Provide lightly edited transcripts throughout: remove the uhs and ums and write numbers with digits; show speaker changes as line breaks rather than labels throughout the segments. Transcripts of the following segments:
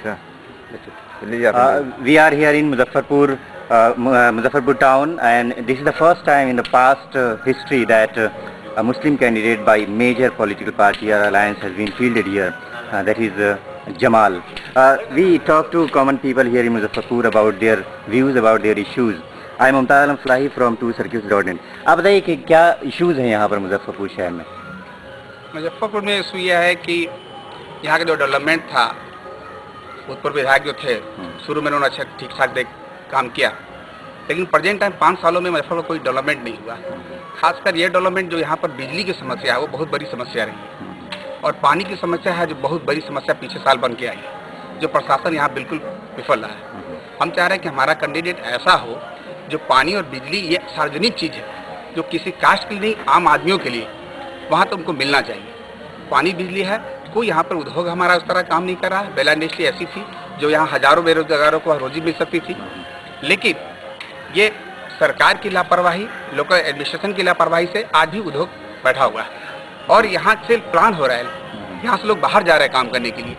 अच्छा,
we are here in Muzaffarpur town, and this is the first time in the past history that a Muslim candidate by major political party or alliance has been fielded here. That is Jamal. We talk to common people here in Muzaffarpur about their views, about their issues. I am Mumtaz Alam Falahi from TwoCircuits.in. आप बताइए कि क्या issues हैं यहाँ पर मुजफ्फरपुर शहर में?
मुजफ्फरपुर में इशू यह है कि यहाँ का जो डेवलपमेंट था, भूतपूर्व विधायक जो थे शुरू में उन्होंने अच्छा ठीक ठाक काम किया, लेकिन प्रेजेंट टाइम 5 सालों में मुजफ्फरपुर कोई डेवलपमेंट नहीं हुआ। खासकर ये डेवलपमेंट जो यहाँ पर बिजली की समस्या है वो बहुत बड़ी समस्या रही है, और पानी की समस्या है जो बहुत बड़ी समस्या पीछे साल बन के आई है, जो प्रशासन यहाँ बिल्कुल विफल रहा है। हम चाह रहे हैं कि हमारा कैंडिडेट ऐसा हो जो पानी और बिजली ये सार्वजनिक चीज़ है, जो किसी कास्ट के लिए नहीं, आम आदमियों के लिए वहाँ तो उनको मिलना चाहिए। पानी बिजली है, कोई यहाँ पर उद्योग हमारा उस तरह काम नहीं कर रहा है। बेला इंडस्ट्री ऐसी थी जो यहाँ हजारों बेरोजगारों को रोजी मिल सकती थी, लेकिन ये सरकार की लापरवाही, लोकल एडमिनिस्ट्रेशन की लापरवाही से आज भी उद्योग बैठा हुआ है, और यहाँ से प्लान हो रहा है, यहाँ से लोग बाहर जा रहे हैं काम करने के लिए।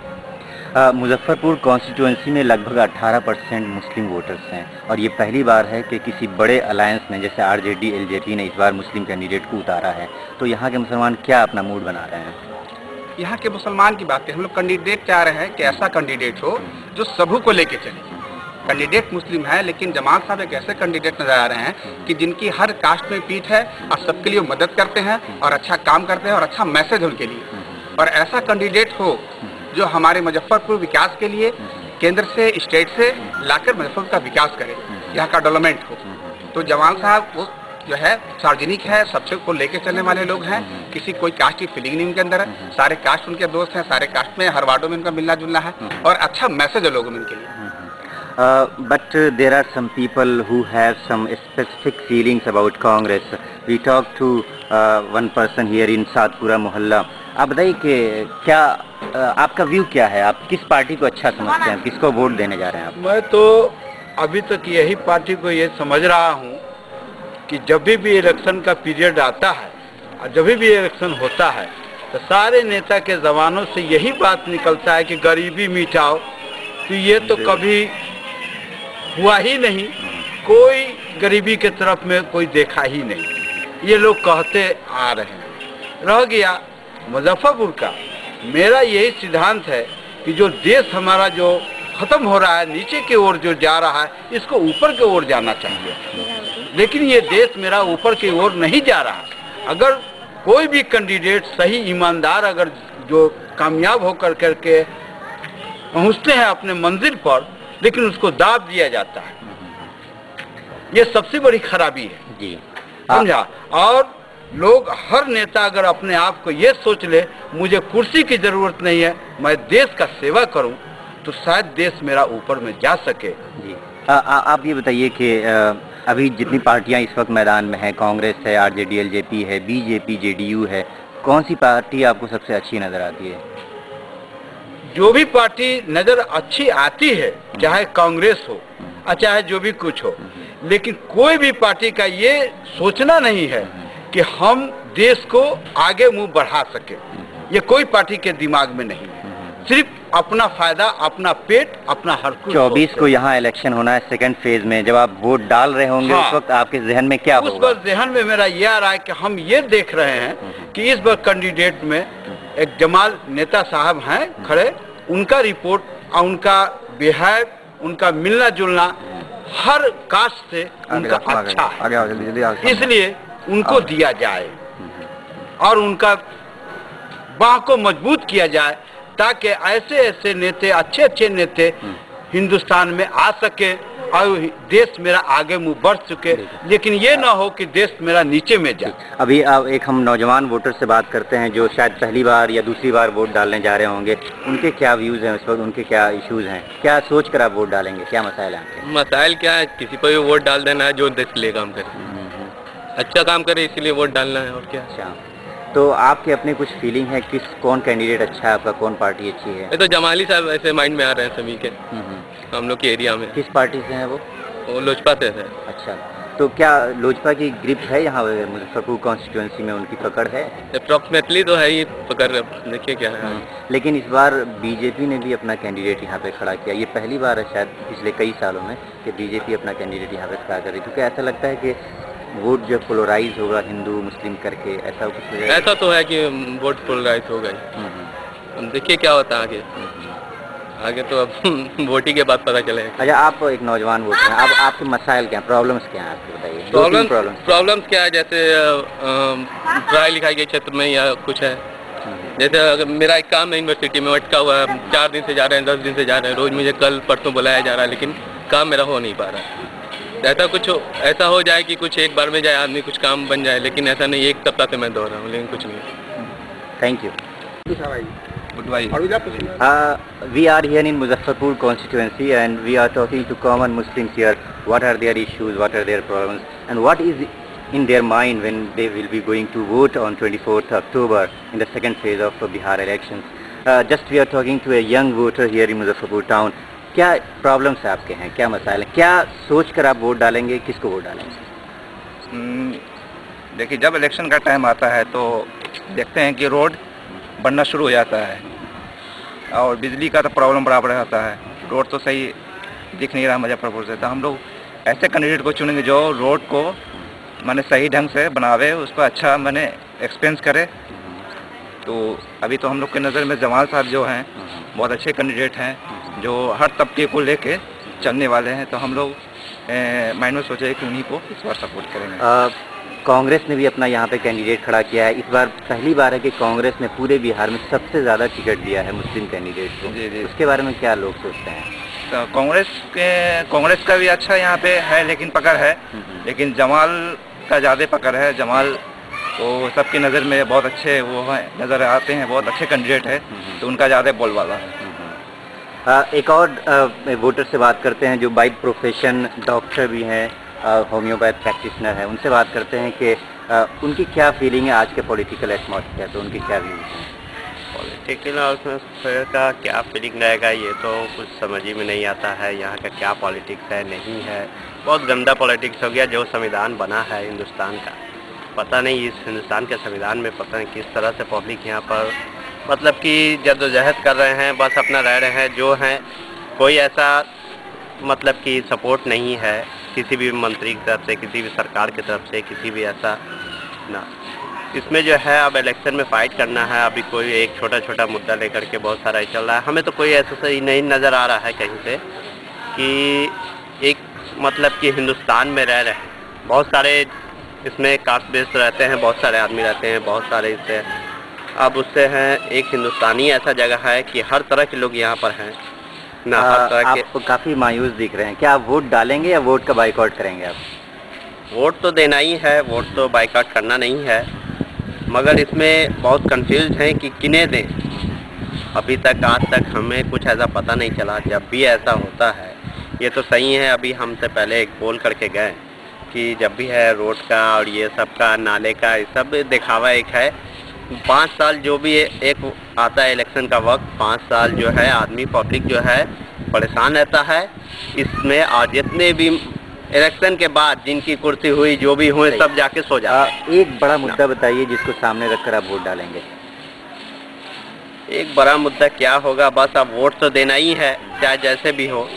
मुजफ्फरपुर कॉन्स्टिट्यूएंसी में लगभग 18% मुस्लिम वोटर्स हैं, और ये पहली बार है कि किसी बड़े अलायंस ने जैसे आरजेडी एलजेपी ने इस बार मुस्लिम कैंडिडेट को उतारा है। तो यहाँ के मुसलमान क्या अपना मूड बना रहे हैं?
यहाँ के मुसलमान की बात है, हम लोग कैंडिडेट चाह रहे हैं कि ऐसा कैंडिडेट हो जो सबू को लेके चले। कैंडिडेट मुस्लिम है, लेकिन जमाल साहब एक ऐसे कैंडिडेट नजर आ रहे हैं कि जिनकी हर कास्ट में पीठ है और सबके लिए मदद करते हैं और अच्छा काम करते हैं और अच्छा मैसेज उनके लिए, और ऐसा कैंडिडेट हो जो हमारे मुजफ्फरपुर विकास के लिए केंद्र से, स्टेट से लाकर मुजफ्फरपुर का विकास करे, यहाँ का डेवलपमेंट हो। तो जमाल साहब वो जो है सार्वजनिक है, सबसे को लेके चलने वाले लोग हैं, किसी कोई कास्ट की फीलिंग नहीं उनके अंदर है, सारे कास्ट उनके दोस्त हैं, सारे कास्ट में हर वार्डों में उनका मिलना जुलना है, और अच्छा मैसेज है लोगों में उनके लिए।
But there are some people who have some specific feelings about Congress. We talked to one person here in Sadpura मोहल्ला. आप बताइए कि क्या आपका व्यू क्या है? आप किस पार्टी को अच्छा समझते हैं? किसको वोट देने जा रहे हैं आप?
मैं तो अभी तक यही पार्टी को ये समझ रहा हूँ कि जब भी इलेक्शन का पीरियड आता है और जब भी इलेक्शन होता है तो सारे नेता के जबानों से यही बात निकलता है कि गरीबी मिटाओ। तो ये तो कभी हुआ ही नहीं, कोई गरीबी के तरफ में कोई देखा ही नहीं, ये लोग कहते आ रहे हैं। रह गया मुजफ्फरपुर का, मेरा यही सिद्धांत है कि जो देश हमारा जो खत्म हो रहा है, नीचे की ओर जो जा रहा है, इसको ऊपर की ओर जाना चाहिए, लेकिन ये देश मेरा ऊपर की ओर नहीं जा रहा। अगर कोई भी कैंडिडेट सही ईमानदार अगर जो कामयाब होकर करके पहुंचते हैं अपने मंजिल पर, लेकिन उसको दाब दिया जाता है, ये सबसे बड़ी खराबी है जी, समझा। और लोग, हर नेता अगर अपने आप को ये सोच ले मुझे कुर्सी की जरूरत नहीं है, मैं देश का सेवा करूं, तो शायद देश मेरा ऊपर में जा सके जी।
आप ये बताइए कि अभी जितनी पार्टियां इस वक्त मैदान में हैं, कांग्रेस है, आरजेडी एलजेपी है, बीजेपी जेडीयू है, कौन सी पार्टी आपको सबसे अच्छी नजर आती है?
जो भी पार्टी नजर अच्छी आती है, चाहे कांग्रेस हो और चाहे जो भी कुछ हो, लेकिन कोई भी पार्टी का ये सोचना नहीं है कि हम देश को आगे मुंह बढ़ा सके, ये कोई पार्टी के दिमाग में नहीं है। सिर्फ अपना फायदा, अपना पेट, अपना हर कुछ।
24 को यहाँ इलेक्शन होना है सेकंड फेज में, जब आप वोट डाल रहे होंगे उस वक्त आपके जहन में क्या होगा?
उस वक्त जहन में मेरा ये आ रहा है कि हम ये देख रहे हैं कि इस बार कैंडिडेट में एक जमाल नेता साहब हैं खड़े, उनका रिपोर्ट और उनका बिहेव, उनका मिलना जुलना हर कास्ट से उनका अच्छा है, इसलिए उनको दिया जाए और उनका बाह को मजबूत किया जाए, ताकि ऐसे ऐसे नेता, अच्छे अच्छे नेता हिंदुस्तान में आ सके और देश मेरा आगे मुंह बढ़ सके, लेकिन ये ना हो कि देश मेरा नीचे में जाए।
अभी एक हम नौजवान वोटर से बात करते हैं जो शायद पहली बार या दूसरी बार वोट डालने जा रहे होंगे, उनके क्या व्यूज हैं इस वक्त, उनके क्या इश्यूज हैं, क्या सोच कर आप वोट डालेंगे, क्या मसाइल हैं?
मसाइल क्या है, किसी पर भी वोट डाल देना है जो देश के लिए काम करे, अच्छा काम करे, इसीलिए वोट डालना है, और क्या।
अच्छा, तो आपके अपने कुछ फीलिंग है कौन कैंडिडेट अच्छा है आपका, कौन पार्टी अच्छी है?
ये तो जमाली साहब ऐसे माइंड में आ रहे हैं सभी के, हम लोग के एरिया में।
किस पार्टी से हैं वो?
लोजपा से है।
अच्छा, तो क्या लोजपा की ग्रिप है यहाँ मुजफ्फरपुर कॉन्स्टिट्यूंसी में, उनकी पकड़ है?
अप्रॉक्सीमेटली तो है ही पकड़, देखिए क्या है।
लेकिन इस बार बीजेपी ने भी अपना कैंडिडेट यहाँ पे खड़ा किया। ये पहली बार है शायद पिछले कई सालों में कि बीजेपी अपना कैंडिडेट यहाँ पे खड़ा कर रही है। तो क्या ऐसा लगता है कि वोट जो पोलराइज होगा हिंदू मुस्लिम करके, ऐसा कुछ?
ऐसा तो है कि वोट पोलराइज हो गई। देखिए क्या होता है आगे। आगे तो अब वोटिंग के बाद पता चलेगा।
अच्छा, आप एक नौजवान वोटर हैं, अब आपके मसाइल क्या हैं, प्रॉब्लम्स क्या हैं, आपको बताइए।
प्रॉब्लम्स क्या है? जैसे पढ़ाई लिखाई के क्षेत्र में या कुछ है। जैसे अगर मेरा एक काम है यूनिवर्सिटी में अटका हुआ है, 4 दिन से जा रहे हैं, 10 दिन से जा रहे हैं, रोज मुझे कल परसों बुलाया जा रहा है, लेकिन काम मेरा हो नहीं पा रहा है। ऐसा कुछ ऐसा हो जाए कि कुछ एक बार में जाए आदमी, कुछ काम बन जाए, लेकिन ऐसा नहीं। 1 सप्ताह से मैं दौड़ रहा हूँ लेकिन कुछ नहीं।
Thank you. We are here in Muzaffarpur constituency and we are talking to common Muslims here. What are their issues, what are their problems, and what is in their mind when they will be going to vote on 24th October in the second phase of Bihar elections. Just we are talking to a young voter here in Muzaffarpur town. क्या problems आपके हैं, क्या मसाइल हैं, क्या सोच कर आप वोट डालेंगे, किसको वोट डालेंगे?
देखिए, जब इलेक्शन का टाइम आता है तो देखते हैं कि रोड बनना शुरू हो जाता है और बिजली का तो प्रॉब्लम बराबर रहता है। रोड तो सही दिख नहीं रहा मुजफ्फरपुर से, तो हम लोग ऐसे कैंडिडेट को चुनेंगे जो रोड को माने सही ढंग से बनावे, उसको अच्छा माने एक्सपेंस करे। तो अभी तो हम लोग के नज़र में जमाल साहब जो हैं बहुत अच्छे कैंडिडेट हैं, जो हर तबके को लेके चलने वाले हैं। तो हम लोग माइंड में सोचे कि उन्हीं को इस बार सपोर्ट करेंगे।
कांग्रेस ने भी अपना यहाँ पे कैंडिडेट खड़ा किया है। इस बार पहली बार है कि कांग्रेस ने पूरे बिहार में सबसे ज़्यादा टिकट दिया है मुस्लिम कैंडिडेट को। जी। उसके बारे में क्या लोग सोचते हैं?
तो कांग्रेस का भी अच्छा यहाँ पे है, लेकिन पकड़ है, लेकिन जमाल का ज़्यादा पकड़ है। जमाल तो सबकी नज़र में बहुत अच्छे वो हैं, नज़र आते हैं, बहुत अच्छे कैंडिडेट है, तो उनका ज़्यादा बोलबाला है।
एक और वोटर से बात करते हैं जो बाय प्रोफेशन डॉक्टर भी हैं, होम्योपैथ प्रैक्टिशनर है। उनसे बात करते हैं कि उनकी क्या फीलिंग है आज के पॉलिटिकल एटमॉस्फेयर पे, उनकी क्या व्यूज हैं?
पॉलिटिकल एटमॉस्फेयर का क्या फीलिंग रहेगा ये तो कुछ समझ ही में नहीं आता है। यहाँ का क्या पॉलिटिक्स है नहीं है, बहुत गंदा पॉलिटिक्स हो गया। जो संविधान बना है हिंदुस्तान का, पता नहीं इस हिंदुस्तान के संविधान में पता नहीं किस तरह से पब्लिक यहाँ पर मतलब कि जद्दोजहद कर रहे हैं, बस अपना रह रहे हैं। जो हैं कोई ऐसा मतलब कि सपोर्ट नहीं है किसी भी मंत्री की तरफ से, किसी भी सरकार की तरफ से, किसी भी ऐसा ना। इसमें जो है अब इलेक्शन में फाइट करना है। अभी कोई एक छोटा छोटा मुद्दा लेकर के बहुत सारा चल रहा है। हमें तो कोई ऐसा सही नहीं नज़र आ रहा है कहीं से कि एक मतलब कि हिंदुस्तान में रह रहे हैं, बहुत सारे इसमें कास्ट बेस्ड रहते हैं, बहुत सारे आदमी रहते हैं, बहुत सारे इससे अब उससे हैं। एक हिंदुस्तानी ऐसा जगह है कि हर तरह के लोग यहाँ पर हैं ना।
आप काफ़ी मायूस दिख रहे हैं, क्या आप वोट डालेंगे या वोट का बाइकआउट करेंगे आप?
वोट तो देना ही है, वोट तो बाइकआउट करना नहीं है, मगर इसमें बहुत कंफ्यूज हैं कि किन्हें दें। अभी तक आज तक हमें कुछ ऐसा पता नहीं चला। जब भी ऐसा होता है, ये तो सही है, अभी हमसे पहले एक पोल करके गए कि जब भी है रोड का और ये सब का, नाले का, ये सब दिखावा एक है। 5 साल जो भी एक आता है इलेक्शन का वक्त, 5 साल जो है आदमी पब्लिक जो है परेशान रहता है इसमें। आज जितने भी इलेक्शन के बाद जिनकी कुर्सी हुई, जो भी हुए, सब जाके सो जाते।
एक बड़ा मुद्दा बताइए जिसको सामने रखकर आप वोट डालेंगे।
एक बड़ा मुद्दा क्या होगा, बस अब वोट तो देना ही है, चाहे जैसे भी हो।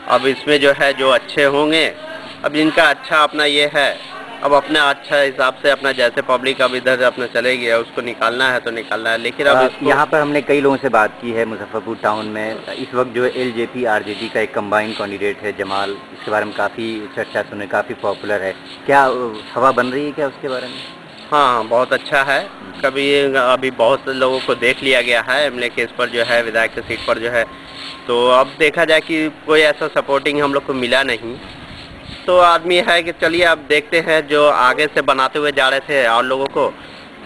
अब इसमें जो है जो अच्छे होंगे, अब जिनका अच्छा अपना ये है, अब अपने अच्छा हिसाब से अपना जैसे पब्लिक अब इधर अपना चलेगी, उसको निकालना है तो निकालना है। लेकिन अब
यहाँ पर हमने कई लोगों से बात की है मुजफ्फरपुर टाउन में। इस वक्त जो एलजेपी आरजेडी का एक कंबाइंड कैंडिडेट है जमाल, इसके बारे में काफ़ी चर्चा सुने, काफ़ी पॉपुलर है। क्या हवा बन रही है क्या उसके बारे में?
हाँ, बहुत अच्छा है। कभी अभी बहुत लोगों को देख लिया गया है एमएलए के इस पर जो है, विधायक की सीट पर जो है। तो अब देखा जाए कि कोई ऐसा सपोर्टिंग हम लोग को मिला नहीं, तो आदमी है कि चलिए अब देखते हैं जो आगे से बनाते हुए जा रहे थे और लोगों को।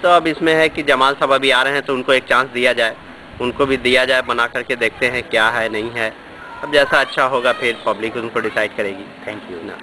तो अब इसमें है कि जमाल साहब अभी आ रहे हैं तो उनको एक चांस दिया जाए, उनको भी दिया जाए, बना करके देखते हैं क्या है नहीं है। अब जैसा अच्छा होगा फिर पब्लिक उनको डिसाइड करेगी।
थैंक यू ना।